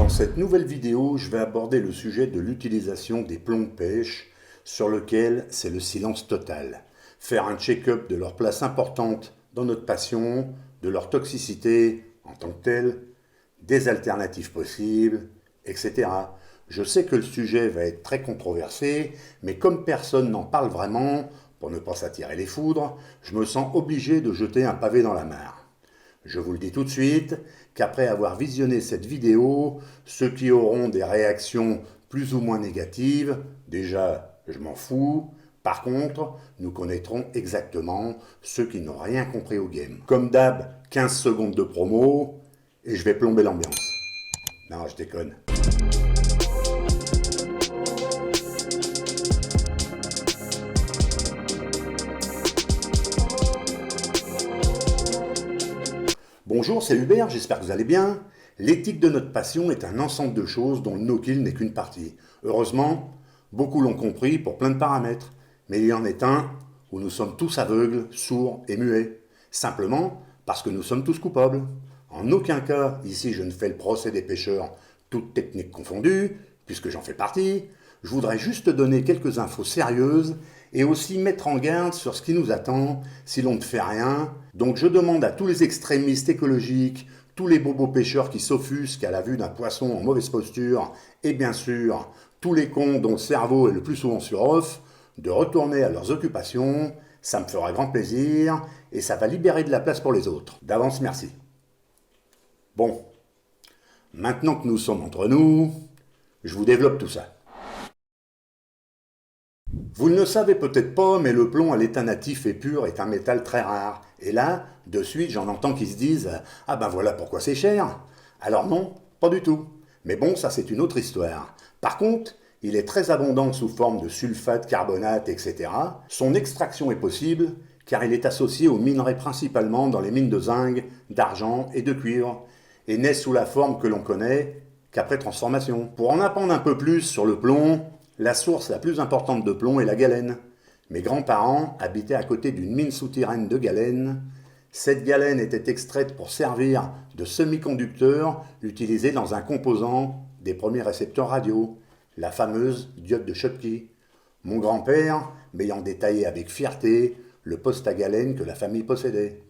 Dans cette nouvelle vidéo, je vais aborder le sujet de l'utilisation des plombs de pêche, sur lequel c'est le silence total. Faire un check-up de leur place importante dans notre passion, de leur toxicité en tant que telle, des alternatives possibles, etc. Je sais que le sujet va être très controversé, mais comme personne n'en parle vraiment, pour ne pas s'attirer les foudres, je me sens obligé de jeter un pavé dans la mare. Je vous le dis tout de suite, qu'après avoir visionné cette vidéo, ceux qui auront des réactions plus ou moins négatives, déjà, je m'en fous. Par contre, nous connaîtrons exactement ceux qui n'ont rien compris au game. Comme d'hab, 15 secondes de promo, et je vais plomber l'ambiance. Non, je déconne. Bonjour, c'est Hubert, j'espère que vous allez bien. L'éthique de notre passion est un ensemble de choses dont le no-kill n'est qu'une partie. Heureusement, beaucoup l'ont compris pour plein de paramètres, mais il y en est un où nous sommes tous aveugles, sourds et muets. Simplement parce que nous sommes tous coupables. En aucun cas, ici, je ne fais le procès des pêcheurs, toutes techniques confondues, puisque j'en fais partie. Je voudrais juste donner quelques infos sérieuses et aussi mettre en garde sur ce qui nous attend si l'on ne fait rien. Donc je demande à tous les extrémistes écologiques, tous les bobos pêcheurs qui s'offusquent à la vue d'un poisson en mauvaise posture, et bien sûr, tous les cons dont le cerveau est le plus souvent sur off, de retourner à leurs occupations. Ça me fera grand plaisir et ça va libérer de la place pour les autres. D'avance, merci. Bon, maintenant que nous sommes entre nous, je vous développe tout ça. Vous ne le savez peut-être pas, mais le plomb à l'état natif et pur est un métal très rare. Et là, de suite, j'en entends qui se disent « Ah ben voilà pourquoi c'est cher !» Alors non, pas du tout. Mais bon, ça c'est une autre histoire. Par contre, il est très abondant sous forme de sulfate, carbonate, etc. Son extraction est possible, car il est associé aux minerais principalement dans les mines de zinc, d'argent et de cuivre, et naît sous la forme que l'on connaît qu'après transformation. Pour en apprendre un peu plus sur le plomb, la source la plus importante de plomb est la galène. Mes grands-parents habitaient à côté d'une mine souterraine de galène. Cette galène était extraite pour servir de semi-conducteur utilisé dans un composant des premiers récepteurs radio, la fameuse diode de Schottky. Mon grand-père m'ayant détaillé avec fierté le poste à galène que la famille possédait.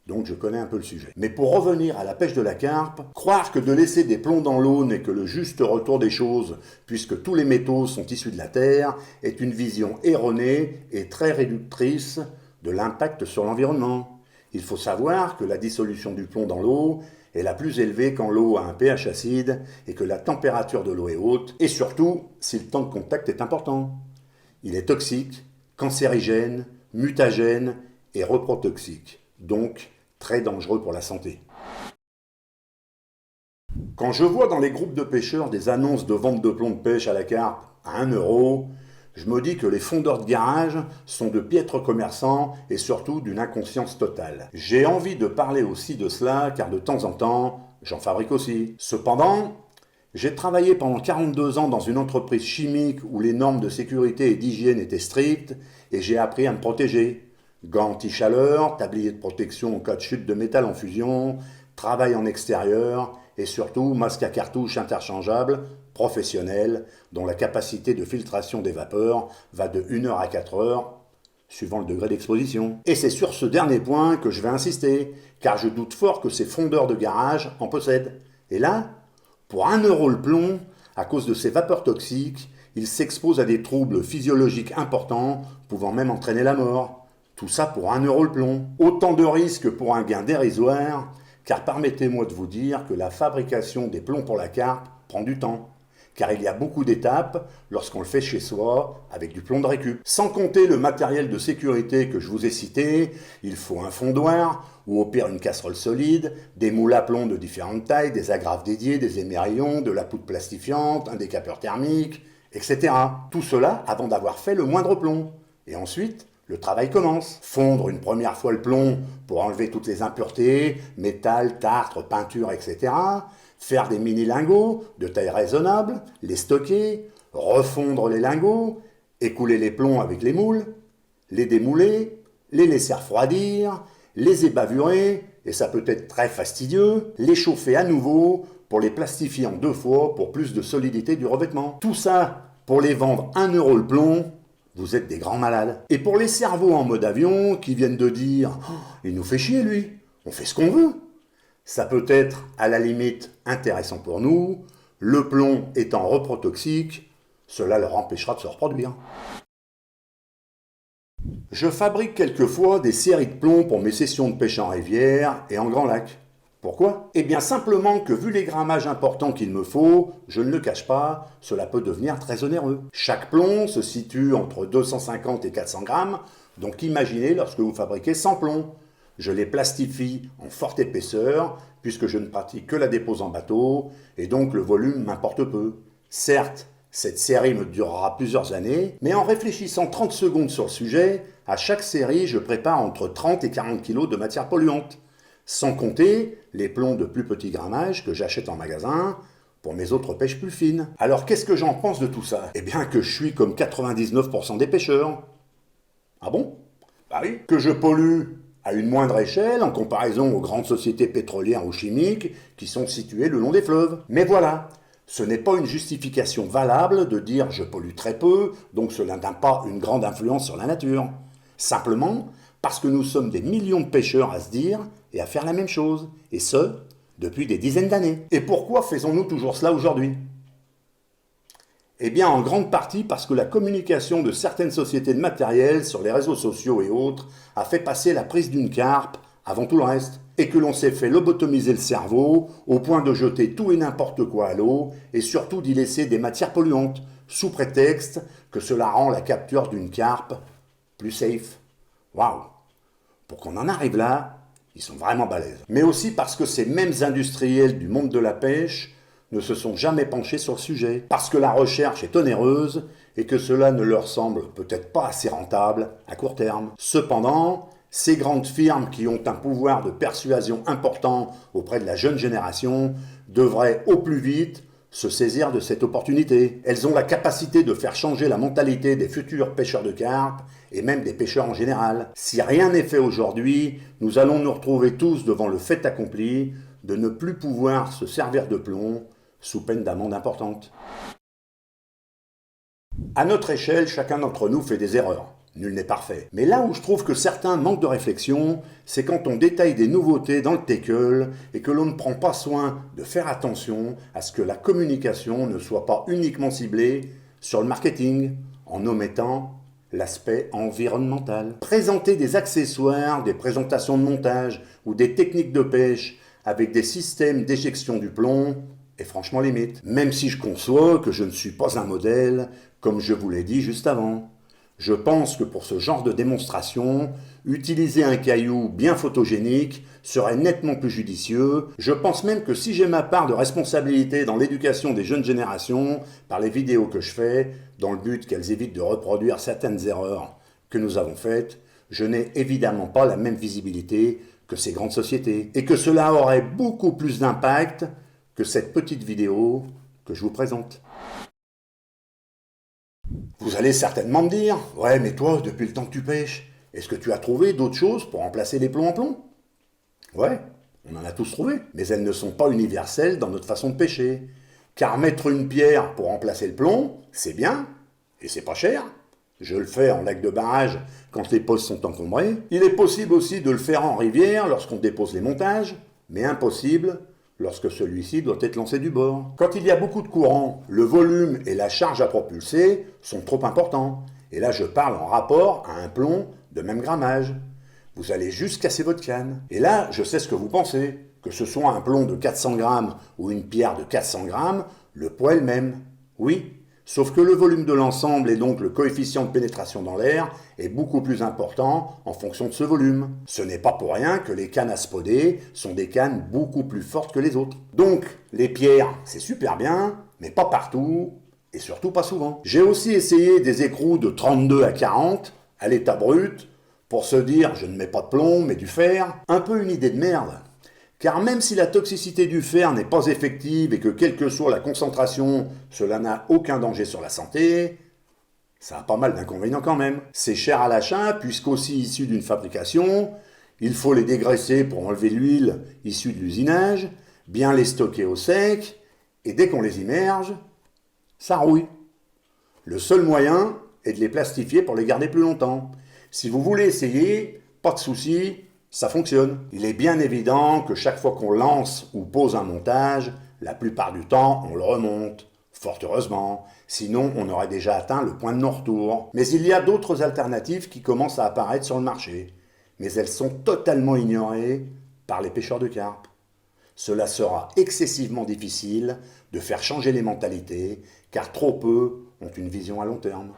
Donc je connais un peu le sujet. Mais pour revenir à la pêche de la carpe, croire que de laisser des plombs dans l'eau n'est que le juste retour des choses, puisque tous les métaux sont issus de la Terre, est une vision erronée et très réductrice de l'impact sur l'environnement. Il faut savoir que la dissolution du plomb dans l'eau est la plus élevée quand l'eau a un pH acide et que la température de l'eau est haute, et surtout si le temps de contact est important. Il est toxique, cancérigène, mutagène et reprotoxique, donc très dangereux pour la santé. Quand je vois dans les groupes de pêcheurs des annonces de vente de plomb de pêche à la carpe à 1 €, je me dis que les fondeurs de garage sont de piètres commerçants et surtout d'une inconscience totale. J'ai envie de parler aussi de cela car de temps en temps, j'en fabrique aussi. Cependant, j'ai travaillé pendant 42 ans dans une entreprise chimique où les normes de sécurité et d'hygiène étaient strictes et j'ai appris à me protéger. Gants anti-chaleur, tablier de protection en cas de chute de métal en fusion, travail en extérieur et surtout masque à cartouche interchangeable, professionnel, dont la capacité de filtration des vapeurs va de 1 heure à 4 heures, suivant le degré d'exposition. Et c'est sur ce dernier point que je vais insister, car je doute fort que ces fondeurs de garage en possèdent. Et là, pour 1 € le plomb, à cause de ces vapeurs toxiques, ils s'exposent à des troubles physiologiques importants, pouvant même entraîner la mort. Tout ça pour 1 € le plomb. Autant de risques pour un gain dérisoire, car permettez-moi de vous dire que la fabrication des plombs pour la carpe prend du temps. Car il y a beaucoup d'étapes lorsqu'on le fait chez soi avec du plomb de récup. Sans compter le matériel de sécurité que je vous ai cité, il faut un fondoir, ou au pire une casserole solide, des moules à plomb de différentes tailles, des agrafes dédiées, des émerillons, de la poudre plastifiante, un décapeur thermique, etc. Tout cela avant d'avoir fait le moindre plomb. Et ensuite, le travail commence. Fondre une première fois le plomb pour enlever toutes les impuretés, métal, tartre, peinture, etc. Faire des mini-lingots de taille raisonnable, les stocker, refondre les lingots, écouler les plombs avec les moules, les démouler, les laisser refroidir, les ébavurer et ça peut être très fastidieux, les chauffer à nouveau pour les plastifier en 2 fois pour plus de solidité du revêtement. Tout ça pour les vendre 1 euro le plomb, vous êtes des grands malades. Et pour les cerveaux en mode avion qui viennent de dire oh, « il nous fait chier lui, on fait ce qu'on veut », ça peut être à la limite intéressant pour nous, le plomb étant reprotoxique, cela leur empêchera de se reproduire. Je fabrique quelquefois des séries de plombs pour mes sessions de pêche en rivière et en grand lac. Pourquoi? Eh bien simplement que vu les grammages importants qu'il me faut, je ne le cache pas, cela peut devenir très onéreux. Chaque plomb se situe entre 250 et 400 grammes, donc imaginez lorsque vous fabriquez 100 plombs. Je les plastifie en forte épaisseur, puisque je ne pratique que la dépose en bateau, et donc le volume m'importe peu. Certes, cette série me durera plusieurs années, mais en réfléchissant 30 secondes sur le sujet, à chaque série, je prépare entre 30 et 40 kg de matière polluante. Sans compter les plombs de plus petit grammage que j'achète en magasin pour mes autres pêches plus fines. Alors qu'est-ce que j'en pense de tout ça? Eh bien que je suis comme 99% des pêcheurs. Ah bon? Bah oui. Que je pollue à une moindre échelle en comparaison aux grandes sociétés pétrolières ou chimiques qui sont situées le long des fleuves. Mais voilà, ce n'est pas une justification valable de dire je pollue très peu, donc cela n'a pas une grande influence sur la nature. Simplement parce que nous sommes des millions de pêcheurs à se dire et à faire la même chose, et ce, depuis des dizaines d'années. Et pourquoi faisons-nous toujours cela aujourd'hui? Eh bien, en grande partie parce que la communication de certaines sociétés de matériel sur les réseaux sociaux et autres a fait passer la prise d'une carpe avant tout le reste, et que l'on s'est fait lobotomiser le cerveau au point de jeter tout et n'importe quoi à l'eau, et surtout d'y laisser des matières polluantes, sous prétexte que cela rend la capture d'une carpe plus safe. Waouh! Pour qu'on en arrive là, ils sont vraiment balèzes. Mais aussi parce que ces mêmes industriels du monde de la pêche ne se sont jamais penchés sur le sujet. Parce que la recherche est onéreuse et que cela ne leur semble peut-être pas assez rentable à court terme. Cependant, ces grandes firmes qui ont un pouvoir de persuasion important auprès de la jeune génération devraient au plus vite se saisir de cette opportunité. Elles ont la capacité de faire changer la mentalité des futurs pêcheurs de carpe et même des pêcheurs en général. Si rien n'est fait aujourd'hui, nous allons nous retrouver tous devant le fait accompli de ne plus pouvoir se servir de plomb sous peine d'amende importante. À notre échelle, chacun d'entre nous fait des erreurs. Nul n'est parfait. Mais là où je trouve que certains manquent de réflexion, c'est quand on détaille des nouveautés dans le tackle et que l'on ne prend pas soin de faire attention à ce que la communication ne soit pas uniquement ciblée sur le marketing, en omettant l'aspect environnemental. Présenter des accessoires, des présentations de montage ou des techniques de pêche avec des systèmes d'éjection du plomb est franchement limite. Même si je conçois que je ne suis pas un modèle, comme je vous l'ai dit juste avant. Je pense que pour ce genre de démonstration, utiliser un caillou bien photogénique serait nettement plus judicieux. Je pense même que si j'ai ma part de responsabilité dans l'éducation des jeunes générations par les vidéos que je fais, dans le but qu'elles évitent de reproduire certaines erreurs que nous avons faites, je n'ai évidemment pas la même visibilité que ces grandes sociétés. Et que cela aurait beaucoup plus d'impact que cette petite vidéo que je vous présente. Vous allez certainement me dire, ouais mais toi, depuis le temps que tu pêches, est-ce que tu as trouvé d'autres choses pour remplacer les plombs en plomb? Ouais, on en a tous trouvé, mais elles ne sont pas universelles dans notre façon de pêcher. Car mettre une pierre pour remplacer le plomb, c'est bien, et c'est pas cher. Je le fais en lac de barrage quand les postes sont encombrés. Il est possible aussi de le faire en rivière lorsqu'on dépose les montages, mais impossible lorsque celui-ci doit être lancé du bord. Quand il y a beaucoup de courant, le volume et la charge à propulser sont trop importants. Et là, je parle en rapport à un plomb de même grammage. Vous allez juste casser votre canne. Et là, je sais ce que vous pensez. Que ce soit un plomb de 400 grammes ou une pierre de 400 grammes, le poids est le même. Oui, sauf que le volume de l'ensemble et donc le coefficient de pénétration dans l'air est beaucoup plus important en fonction de ce volume. Ce n'est pas pour rien que les cannes à spoder sont des cannes beaucoup plus fortes que les autres. Donc, les pierres, c'est super bien, mais pas partout, et surtout pas souvent. J'ai aussi essayé des écrous de 32 à 40, à l'état brut, pour se dire je ne mets pas de plomb, mais du fer. Un peu une idée de merde. Car même si la toxicité du fer n'est pas effective et que quelle que soit la concentration, cela n'a aucun danger sur la santé, ça a pas mal d'inconvénients quand même. C'est cher à l'achat puisqu'aussi issu d'une fabrication Il faut les dégraisser pour enlever l'huile issue de l'usinage, bien les stocker au sec, et dès qu'on les immerge, ça rouille. Le seul moyen est de les plastifier pour les garder plus longtemps. Si vous voulez essayer, pas de souci, ça fonctionne. Il est bien évident que chaque fois qu'on lance ou pose un montage, la plupart du temps, on le remonte. Fort heureusement, sinon on aurait déjà atteint le point de non-retour. Mais il y a d'autres alternatives qui commencent à apparaître sur le marché. Mais elles sont totalement ignorées par les pêcheurs de carpe. Cela sera excessivement difficile de faire changer les mentalités, car trop peu ont une vision à long terme.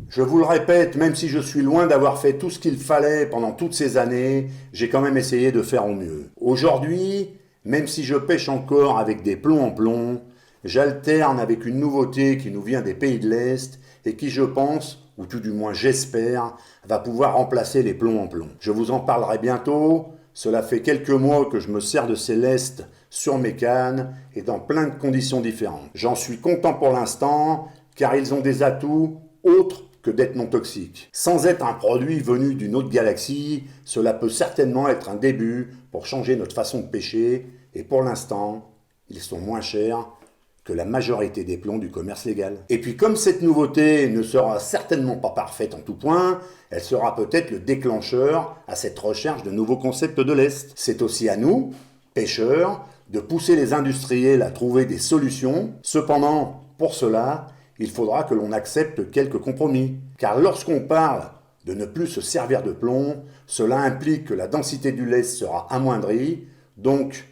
Je vous le répète, même si je suis loin d'avoir fait tout ce qu'il fallait pendant toutes ces années, j'ai quand même essayé de faire au mieux. Aujourd'hui, même si je pêche encore avec des plombs en plomb, j'alterne avec une nouveauté qui nous vient des pays de l'Est et qui, je pense, ou tout du moins j'espère, va pouvoir remplacer les plombs en plomb. Je vous en parlerai bientôt. Cela fait quelques mois que je me sers de ces lestes sur mes cannes et dans plein de conditions différentes. J'en suis content pour l'instant car ils ont des atouts autres que d'être non toxiques. Sans être un produit venu d'une autre galaxie, cela peut certainement être un début pour changer notre façon de pêcher et pour l'instant, ils sont moins chers que la majorité des plombs du commerce légal. Et puis comme cette nouveauté ne sera certainement pas parfaite en tout point, elle sera peut-être le déclencheur à cette recherche de nouveaux concepts de l'Est. C'est aussi à nous, pêcheurs, de pousser les industriels à trouver des solutions. Cependant, pour cela, il faudra que l'on accepte quelques compromis. Car lorsqu'on parle de ne plus se servir de plomb, cela implique que la densité du lest sera amoindrie, donc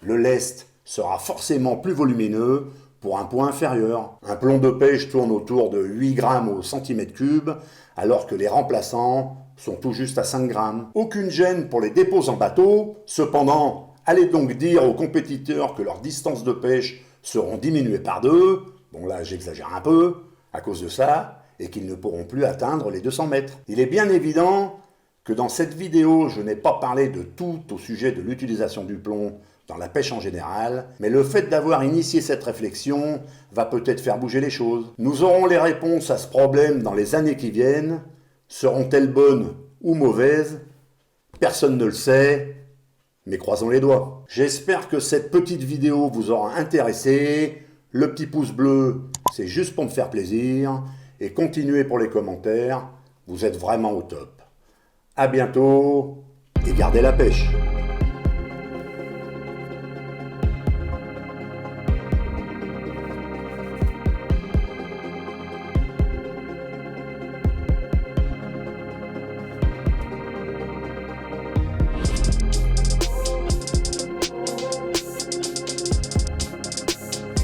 le lest sera forcément plus volumineux pour un poids inférieur. Un plomb de pêche tourne autour de 8 grammes au centimètre cube, alors que les remplaçants sont tout juste à 5 grammes. Aucune gêne pour les dépôts en bateau, cependant, allez donc dire aux compétiteurs que leurs distances de pêche seront diminuées par 2, bon là j'exagère un peu, à cause de ça, et qu'ils ne pourront plus atteindre les 200 mètres. Il est bien évident que dans cette vidéo, je n'ai pas parlé de tout au sujet de l'utilisation du plomb dans la pêche en général, mais le fait d'avoir initié cette réflexion va peut-être faire bouger les choses. Nous aurons les réponses à ce problème dans les années qui viennent. Seront-elles bonnes ou mauvaises? Personne ne le sait, mais croisons les doigts. J'espère que cette petite vidéo vous aura intéressé. Le petit pouce bleu, c'est juste pour me faire plaisir. Et continuez pour les commentaires, vous êtes vraiment au top. À bientôt et gardez la pêche.